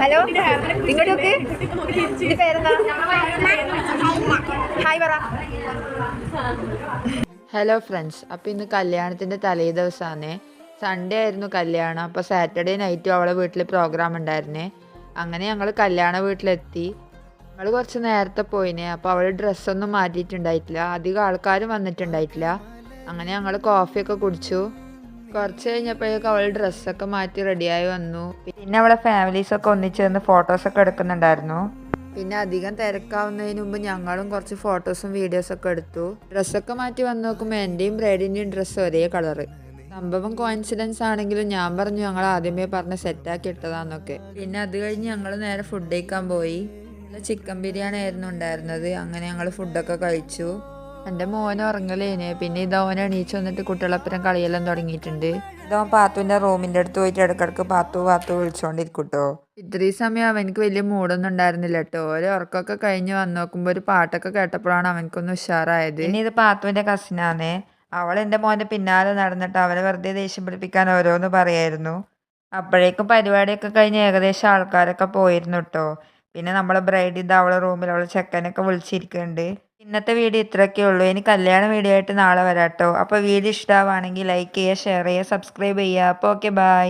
Hello ഇങ്ങോട്ടൊക്കെ ഇത് പേരെന്താ? ഹായ് പറ. ഹലോ ഫ്രണ്ട്സ്, അപ്പോൾ ഇന്ന് കല്യാണത്തിൻ്റെ തലേ ദിവസമാണ്. സൺഡേ ആയിരുന്നു കല്യാണം. അപ്പോൾ സാറ്റർഡേ നൈറ്റും അവളെ വീട്ടിൽ പ്രോഗ്രാം ഉണ്ടായിരുന്നേ. അങ്ങനെ ഞങ്ങൾ കല്യാണ വീട്ടിലെത്തി. ഞങ്ങൾ കുറച്ച് നേരത്തെ പോയിനെ. അപ്പോൾ അവൾ ഡ്രസ്സൊന്നും മാറ്റിയിട്ടുണ്ടായിട്ടില്ല, അധികം ആൾക്കാരും വന്നിട്ടുണ്ടായിട്ടില്ല. അങ്ങനെ ഞങ്ങൾ കോഫിയൊക്കെ കുടിച്ചു. കുറച്ച് കഴിഞ്ഞപ്പോഴേക്കും അവൾ ഡ്രസ്സൊക്കെ മാറ്റി റെഡിയായി വന്നു. പിന്നെ അവളെ ഫാമിലീസൊക്കെ ഒന്നിച്ചിരുന്ന് ഫോട്ടോസൊക്കെ എടുക്കുന്നുണ്ടായിരുന്നു. പിന്നെ അധികം തിരക്കാവുന്നതിന് മുമ്പ് ഞങ്ങളും കുറച്ച് ഫോട്ടോസും വീഡിയോസൊക്കെ എടുത്തു. ഡ്രസ്സൊക്കെ മാറ്റി വന്ന് നോക്കുമ്പോൾ എൻ്റെയും ബ്രൈഡിൻ്റെയും ഡ്രസ്സ് ഒരേ കളറ്. സംഭവം കോയിൻസിഡൻസ് ആണെങ്കിലും ഞാൻ പറഞ്ഞു ഞങ്ങൾ ആദ്യമേ പറഞ്ഞ് സെറ്റാക്കി ഇട്ടതാന്നൊക്കെ. പിന്നെ അത് കഴിഞ്ഞ് ഞങ്ങൾ നേരെ ഫുഡ് കഴിക്കാൻ പോയി. ചിക്കൻ ബിരിയാണി ആയിരുന്നു ഉണ്ടായിരുന്നത്. അങ്ങനെ ഞങ്ങൾ ഫുഡൊക്കെ കഴിച്ചു. എൻ്റെ മോൻ ഉറങ്ങലേനെ. പിന്നെ ഇതവൻ എണീച്ച് വന്നിട്ട് കുട്ടികളൊപ്പം കളിയെല്ലാം തുടങ്ങിയിട്ടുണ്ട്. ഇതവൻ പാത്തുവിൻ്റെ റൂമിൻ്റെ അടുത്ത് പോയിട്ട് ഇടക്കിടക്ക് പാത്തു പാത്തു വിളിച്ചോണ്ടിരിക്കും കേട്ടോ. ഇത്രയും സമയം അവനക്ക് വലിയ മൂടൊന്നും ഉണ്ടായിരുന്നില്ല കേട്ടോ. ഒരു ഉറക്കമൊക്കെ കഴിഞ്ഞ് വന്ന് നോക്കുമ്പോൾ ഒരു പാട്ടൊക്കെ കേട്ടപ്പോഴാണ് അവനക്കൊന്ന് ഉഷാറായത്. ഇനി ഇത് പാത്തുവിൻ്റെ കസിനാണേ. അവൾ എൻ്റെ മോൻ്റെ പിന്നാലെ നടന്നിട്ട് അവനെ വെറുതെ ദേഷ്യം പിടിപ്പിക്കാൻ ഓരോന്ന് പറയായിരുന്നു. അപ്പോഴേക്കും പരിപാടിയൊക്കെ കഴിഞ്ഞ് ഏകദേശം ആൾക്കാരൊക്കെ പോയിരുന്നു കേട്ടോ. പിന്നെ നമ്മളെ ബ്രൈഡ് ഇത് അവളെ റൂമിൽ അവളെ ചെക്കനൊക്കെ വിളിച്ചിരിക്കുന്നുണ്ട്. ഇന്നത്തെ വീഡിയോ ഇത്രയൊക്കെ ഉള്ളൂ. ഇനി കല്യാണ വീഡിയോ ആയിട്ട് നാളെ വരാം കേട്ടോ. അപ്പോൾ വീഡിയോ ഇഷ്ടമാവുകയാണെങ്കിൽ ലൈക്ക് ചെയ്യുക, ഷെയർ ചെയ്യുക, സബ്സ്ക്രൈബ് ചെയ്യുക. അപ്പോൾ ഓക്കെ, ബൈ.